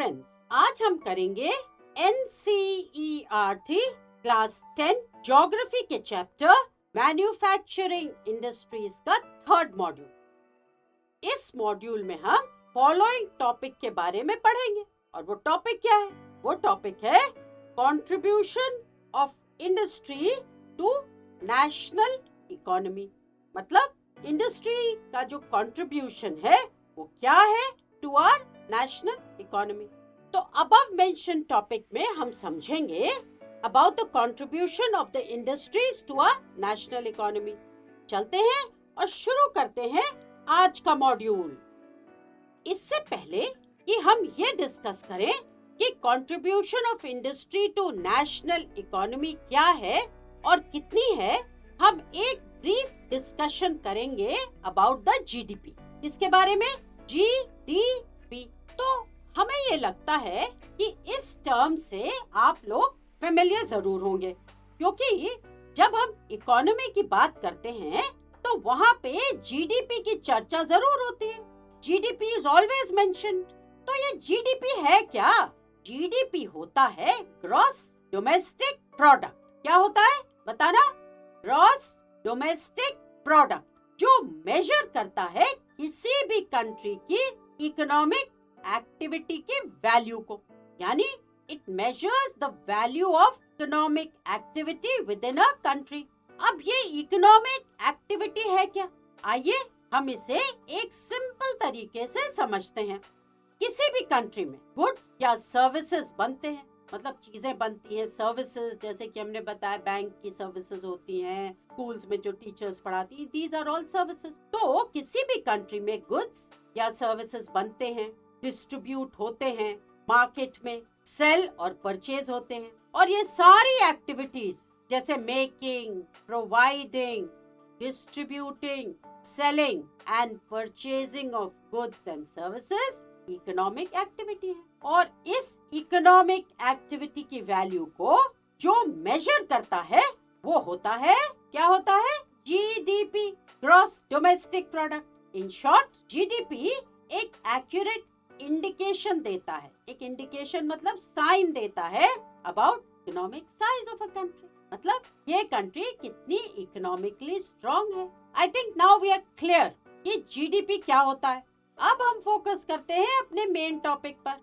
Friends, आज हम करेंगे NCERT क्लास 10 ज्योग्राफी के चैप्टर मैन्युफैक्चरिंग इंडस्ट्रीज का थर्ड मॉड्यूल। इस मॉड्यूल में हम फॉलोइंग टॉपिक के बारे में पढ़ेंगे। और वो टॉपिक क्या है? वो टॉपिक है contribution of industry to national economy. मतलब इंडस्ट्री का जो कंट्रीब्यूशन है वो क्या है टू आवर नेशनल इकोनॉमी। तो अबव मेंशन टॉपिक में हम समझेंगे about the contribution of the industries to our national economy. चलते हैं और शुरू करते हैं आज का मॉड्यूल। इससे पहले कि हम ये डिस्कस करें कि contribution of industry to national economy क्या है और कितनी है, हम एक ब्रीफ डिस्कशन करेंगे अबाउट द जीडीपी। इसके बारे में जीडीपी। तो हमें ये लगता है कि इस टर्म से आप लोग फेमिलियर जरूर होंगे, क्योंकि जब हम इकोनॉमी की बात करते हैं तो वहाँ पे जीडीपी की चर्चा जरूर होती है। GDP is always mentioned. तो ये जीडीपी है क्या? जीडीपी होता है ग्रॉस डोमेस्टिक प्रोडक्ट। क्या होता है बताना? ग्रॉस डोमेस्टिक प्रोडक्ट, जो मेजर करता है किसी भी कंट्री की इकोनॉमिक एक्टिविटी की वैल्यू को। यानी it measures the value of economic activity with in a country. अब ये इकोनॉमिक एक्टिविटी है क्या? आइए हम इसे एक सिंपल तरीके से समझते हैं। किसी भी कंट्री में गुड्स या सर्विसेज बनते हैं, मतलब चीजें बनती हैं, सर्विसेज, जैसे कि हमने बताया बैंक की सर्विसेज होती हैं, स्कूल्स में जो टीचर्स पढ़ाती हैं, दीज आर ऑल सर्विसेज। तो किसी भी कंट्री में गुड्स या सर्विसेज बनते हैं, डिस्ट्रीब्यूट होते हैं, मार्केट में सेल और परचेज होते हैं। और ये सारी एक्टिविटीज जैसे making, providing, distributing, selling and purchasing of goods and services economic activity है। और इस इकोनॉमिक एक्टिविटी की वैल्यू को जो मेजर करता है वो होता है, क्या होता है? GDP, gross domestic product. In short, GDP एक एक्यूरेट इंडिकेशन देता है। एक इंडिकेशन मतलब साइन देता है about economic size of a country. मतलब ये कंट्री कितनी इकोनॉमिकली स्ट्रॉन्ग है। I think now we are clear कि जीडीपी क्या होता है। अब हम फोकस करते हैं अपने मेन टॉपिक पर।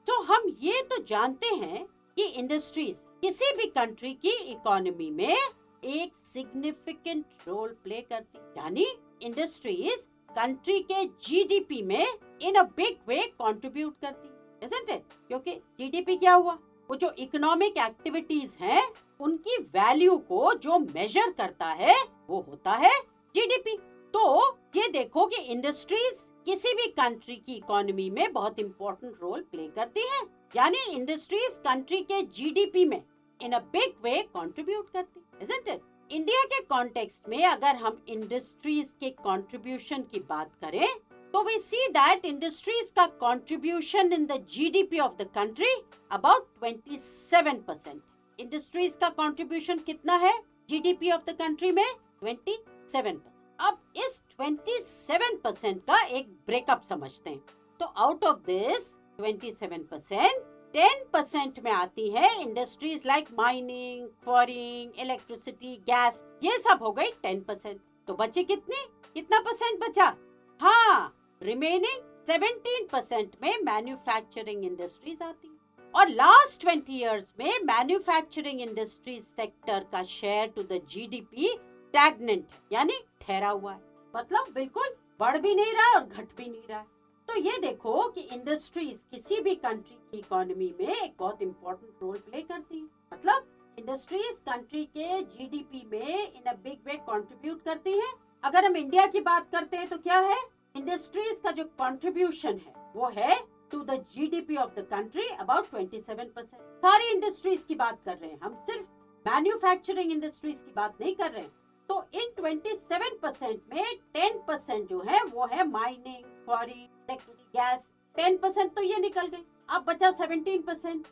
तो हम ये तो जानते हैं कि इंडस्ट्रीज किसी भी कंट्री की इकोनॉमी में एक सिग्निफिकेंट रोल प्ले करती, यानी इंडस्ट्रीज कंट्री के जीडीपी में इन अ बिग वे कंट्रीब्यूट करती, isn't it? क्योंकि जीडीपी क्या हुआ? वो जो इकोनॉमिक एक्टिविटीज हैं उनकी वैल्यू को जो मेजर करता है वो होता है जीडीपी। तो ये देखो कि इंडस्ट्रीज किसी भी कंट्री की इकोनॉमी में बहुत इंपॉर्टेंट रोल प्ले करती हैं, यानी इंडस्ट्रीज कंट्री के जीडीपी में इन अ बिग वे कंट्रीब्यूट करती, isn't it? इंडिया के कॉन्टेक्स्ट में अगर हम इंडस्ट्रीज के कंट्रीब्यूशन की बात करें तो वी सी दैट इंडस्ट्रीज का contribution in the GDP of the country about 27%। Industries का कंट्रीब्यूशन कितना है जीडीपी ऑफ द कंट्री में? 27%। अब इस 27% का एक ब्रेकअप समझते हैं। तो आउट ऑफ दिस 27%, 10% में आती है industries like mining, quarrying, electricity, gas. ये सब हो गई 10%। तो बचे कितना परसेंट बचा? हाँ, रिमेनिंग 17% में मैन्युफैक्चरिंग इंडस्ट्रीज आती है। और लास्ट 20 इयर्स में मैन्युफैक्चरिंग इंडस्ट्रीज सेक्टर का share to the GDP stagnant, यानी ठहरा हुआ है। मतलब बिल्कुल बढ़ भी नहीं रहा है और घट भी नहीं रहा है। तो ये देखो कि इंडस्ट्रीज किसी भी कंट्री की इकोनॉमी में एक बहुत इंपॉर्टेंट रोल प्ले करती है। मतलब इंडस्ट्रीज कंट्री के जीडीपी में इन अ बिग वे कंट्रीब्यूट करती हैं। अगर हम इंडिया की बात करते हैं तो क्या है? इंडस्ट्रीज का जो कंट्रीब्यूशन है वो है to the GDP of the country about 27%। सारी इंडस्ट्रीज की बात कर रहे हैं हम, सिर्फ मैन्युफैक्चरिंग इंडस्ट्रीज की बात नहीं कर रहे हैं। तो इन 27% में 10% जो है वो है माइनिंग, क्वारी, इलेक्ट्रिसिटी, गैस। 10% तो ये निकल गई। अब बचा 17%।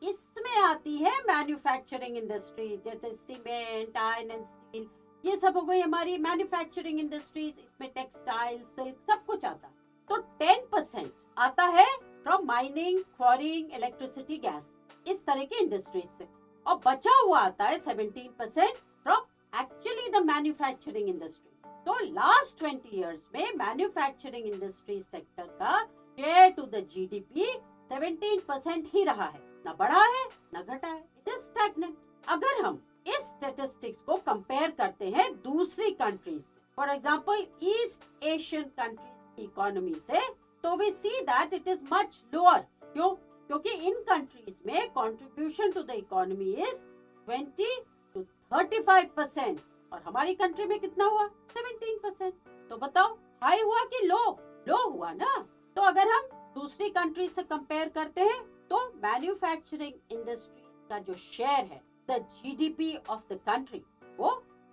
इसमें आती है मैन्युफैक्चरिंग इंडस्ट्रीज जैसे सीमेंट, आयरन एंड स्टील। ये सब हो गई हमारी मैन्युफैक्चरिंग इंडस्ट्रीज। इसमें टेक्सटाइल, सिल्क सब कुछ आता है। तो 10% आता है from mining, quarrying, electricity, gas, इस तरह की इंडस्ट्रीज से। और बचा हुआ आता है 17% from actually the manufacturing industry. तो लास्ट 20 इयर्स में मैन्युफैक्चरिंग इंडस्ट्री सेक्टर का शेयर टू द जीडीपी 17% ही रहा है, न बढ़ा है न घटा है, इट इज स्टैग्नेंट। अगर हम इस स्टैटिस्टिक्स को कंपेयर करते हैं दूसरी countries, for example East Asian countries की इकोनॉमी से, तो we see that it is much lower. क्यों? क्योंकि इन कंट्रीज में contribution to the economy is 20 to 35% और हमारी कंट्री में कितना हुआ? 17%। तो बताओ हाई हुआ कि लो? लो हुआ ना। तो अगर हम दूसरी कंट्री से कंपेयर करते हैं तो मैन्युफैक्चरिंग इंडस्ट्री का जो शेयर है the GDP of the country वो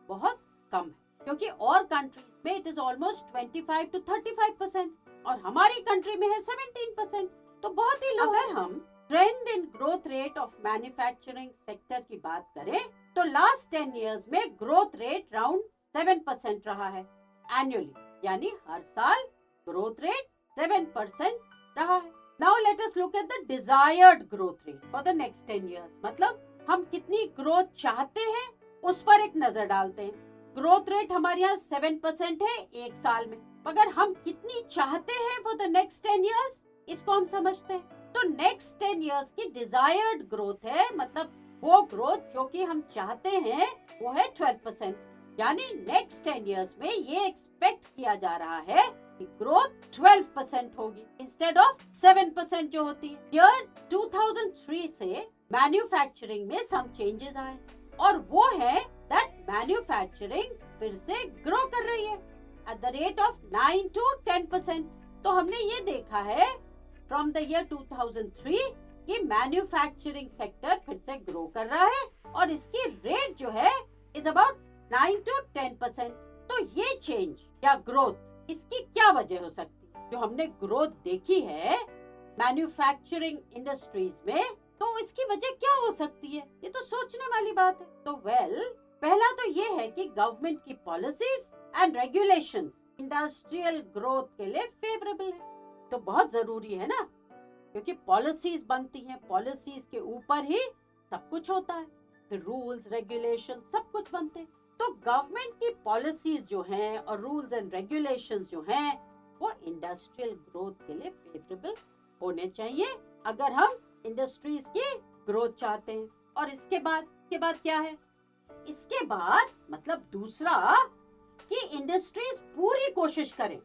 बहुत कम है, क्योंकि और कंट्रीज में इट इज ऑलमोस्ट 25 to 35% और हमारी कंट्री में है 17%, तो बहुत ही लो। अगर हम trend in growth rate of manufacturing sector की बात करें तो लास्ट 10 इयर्स में ग्रोथ रेट राउंड 7% रहा है एनुअली, यानी हर साल ग्रोथ रेट 7% रहा है। Now let us look at the desired growth rate for the next 10 years, मतलब हम कितनी ग्रोथ चाहते हैं उस पर एक नजर डालते हैं। ग्रोथ रेट हमारे यहाँ 7% है एक साल में, मगर हम कितनी चाहते हैं फॉर द नेक्स्ट 10 इयर्स, इसको हम समझते हैं। तो नेक्स्ट 10 इयर्स की डिजायर्ड ग्रोथ है, मतलब वो ग्रोथ जो कि हम चाहते हैं वो है 12%, यानी नेक्स्ट 10 इयर्स में ये एक्सपेक्ट किया जा रहा है कि ग्रोथ 12% होगी इंस्टेड ऑफ 7% जो होती है। ईयर 2003 से मैन्युफैक्चरिंग में सम चेंजेस आए और वो है दैट मैन्युफैक्चरिंग फिर से ग्रो कर रही है at the rate of 9 to 10%। तो हमने ये देखा है फ्रॉम द ईयर 2003 कि मैन्युफैक्चरिंग सेक्टर फिर से ग्रो कर रहा है और इसकी रेट जो है इज अबाउट 9 to 10%। तो ये चेंज या ग्रोथ, इसकी क्या वजह हो सकती है? जो हमने ग्रोथ देखी है मैन्युफैक्चरिंग इंडस्ट्रीज में, तो इसकी वजह क्या हो सकती है? ये तो सोचने वाली बात है। तो पहला तो ये है कि गवर्नमेंट की policies and regulations industrial growth के लिए फेवरेबल है। तो बहुत जरूरी है ना, क्योंकि पॉलिसीज बनती हैं, पॉलिसीज के ऊपर ही सब कुछ होता है, फिर रूल्स रेगुलेशन सब कुछ बनते हैं। तो गवर्नमेंट की पॉलिसीज जो हैं और रूल्स एंड रेगुलेशंस जो हैं वो इंडस्ट्रियल ग्रोथ के लिए फेवरेबल होने चाहिए अगर हम इंडस्ट्रीज की ग्रोथ चाहते हैं। और इसके बाद क्या है? इसके बाद मतलब दूसरा कि इंडस्ट्रीज पूरी कोशिश करें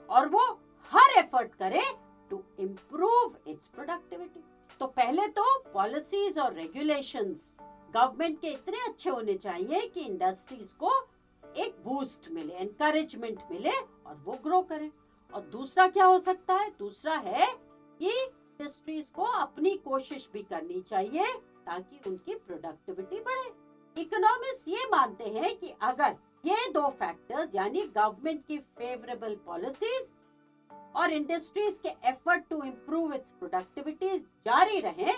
और वो हर एफर्ट करे टू इम्प्रूव इट्स प्रोडक्टिविटी। तो पहले तो पॉलिसीज और रेगुलेशंस गवर्नमेंट के इतने अच्छे होने चाहिए कि इंडस्ट्रीज को एक बूस्ट मिले, एनकरेजमेंट मिले और वो ग्रो करें। और दूसरा क्या हो सकता है? दूसरा है कि इंडस्ट्रीज को अपनी कोशिश भी करनी चाहिए ताकि उनकी प्रोडक्टिविटी बढ़े। इकोनॉमिस्ट ये मानते हैं कि अगर ये दो फैक्टर्स यानी गवर्नमेंट की फेवरेबल पॉलिसीज और इंडस्ट्रीज के effort to improve its productivity जारी रहे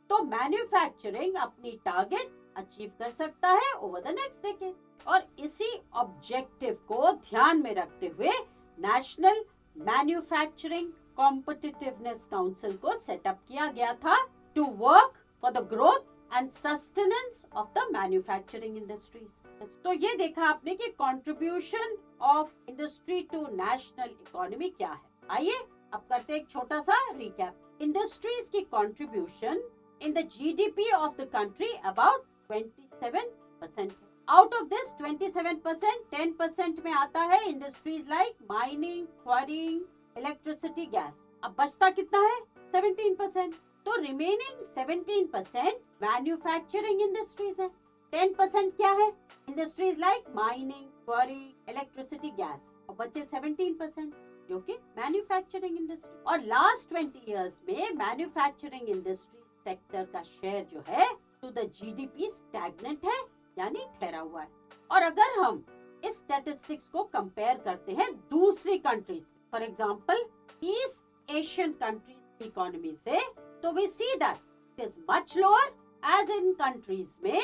तो मैन्युफैक्चरिंग अपनी टारगेट अचीव कर सकता है ओवर द नेक्स्ट डेकेड। और इसी ऑब्जेक्टिव को ध्यान में रखते हुए नेशनल मैन्युफैक्चरिंग कॉम्पिटिटिवनेस काउंसिल को सेटअप किया गया था to work for the growth and sustenance of the manufacturing industries. तो ये देखा आपने कि contribution of industry to national economy क्या है। आइए अब करते एक छोटा सा रिकैप। इंडस्ट्रीज की contribution in the GDP of the country about 27%. Out of this 27%, 10% में आता है industries like mining, quarrying, electricity, gas. अब बचता कितना है? 17%. तो remaining 17% manufacturing industries है. 10% क्या है? Industries like mining, quarrying, electricity, gas. और बचे 17% जो कि मैन्युफैक्चरिंग इंडस्ट्री। और लास्ट 20 इयर्स में मैन्युफैक्चरिंग इंडस्ट्री सेक्टर का शेयर जो है टू द जीडीपी स्टैग्नेंट है, यानी ठहरा हुआ है। और अगर हम इस स्टैटिस्टिक्स को कंपेयर करते हैं दूसरी countries, for example East Asian countries की इकोनॉमी से, तो we see that it is much lower age in countries में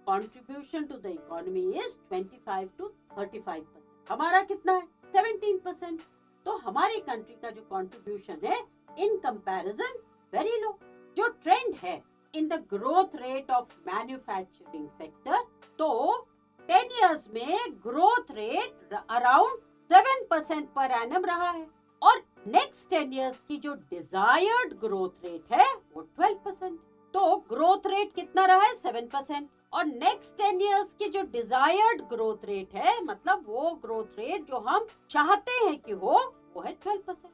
contribution to the economy is 25 to 35%। हमारा कितना है? 17%। तो हमारी कंट्री का जो कंट्रीब्यूशन है इन कंपैरिजन वेरी लो। जो ट्रेंड है in the growth rate of manufacturing sector, तो 10 इयर्स में growth rate around 7% per annum रहा है, और नेक्स्ट 10 इयर्स की जो डिजायर्ड ग्रोथ रेट है वो 12%। तो ग्रोथ रेट कितना रहा है? 7%। और नेक्स्ट 10 इयर्स की जो डिजायर्ड ग्रोथ रेट है, मतलब वो ग्रोथ रेट जो हम चाहते हैं कि हो, वो है 12%।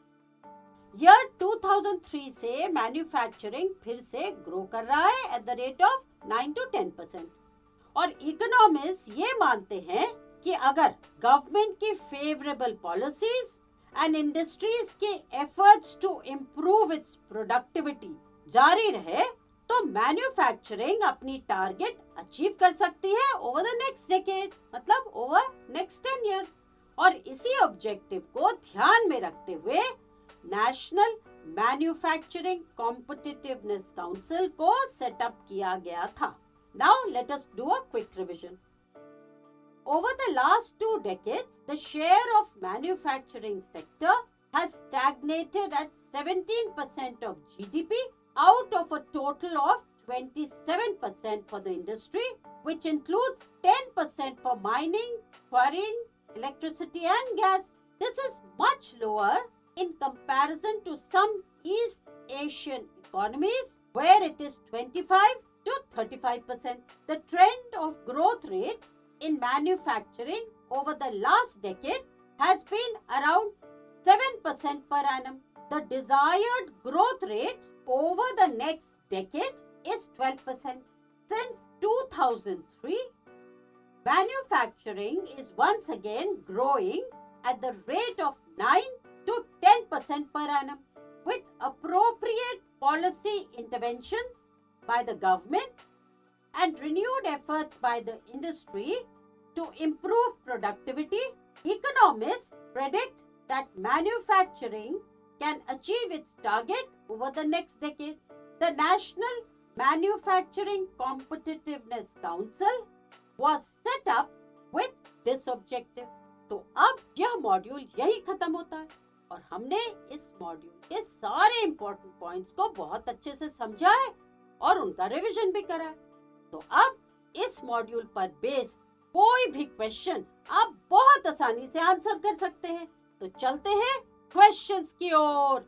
ईयर 2003 से मैन्युफैक्चरिंग फिर से ग्रो कर रहा है at the rate of 9 to 10%। और इकोनॉमिस्ट ये मानते हैं कि अगर गवर्नमेंट की फेवरेबल पॉलिसीज एंड इंडस्ट्रीज के efforts to improve its productivity जारी रहे, तो मैन्युफैक्चरिंग अपनी टारगेट अचीव कर सकती है ओवर द नेक्स्ट डेकेड, मतलब ओवर नेक्स्ट 10 इयर्स। और इसी ऑब्जेक्टिव को ध्यान में रखते हुए नेशनल मैन्युफैक्चरिंग कॉम्पिटिटिवनेस काउंसिल को सेटअप किया गया था। Now let us do a quick revision. Over the last 2 decades, the share of manufacturing sector has stagnated at 17% of GDP out of a total of 27% for the industry, which includes 10% for mining, quarrying, electricity and gas. This is much lower in comparison to some East Asian economies where it is 25 to 35%. The trend of growth rate in manufacturing over the last decade has been around 7% per annum. The desired growth rate over the next decade is 12%. Since 2003, manufacturing is once again growing at the rate of 9 to 10% per annum, with appropriate policy interventions by the government and renewed efforts by the industry to improve productivity. Economists predict that manufacturing can achieve its target over the next decade. The National Manufacturing Competitiveness Council was set up with this objective. तो अब यह module यही खत्म होता है, और हमने इस मॉड्यूल के सारे इंपॉर्टेंट पॉइंट्स को बहुत अच्छे से समझा है और उनका रिवीजन भी करा है। तो अब इस मॉड्यूल पर बेस्ड कोई भी क्वेश्चन आप बहुत आसानी से आंसर कर सकते हैं। तो चलते हैं क्वेश्चंस की ओर।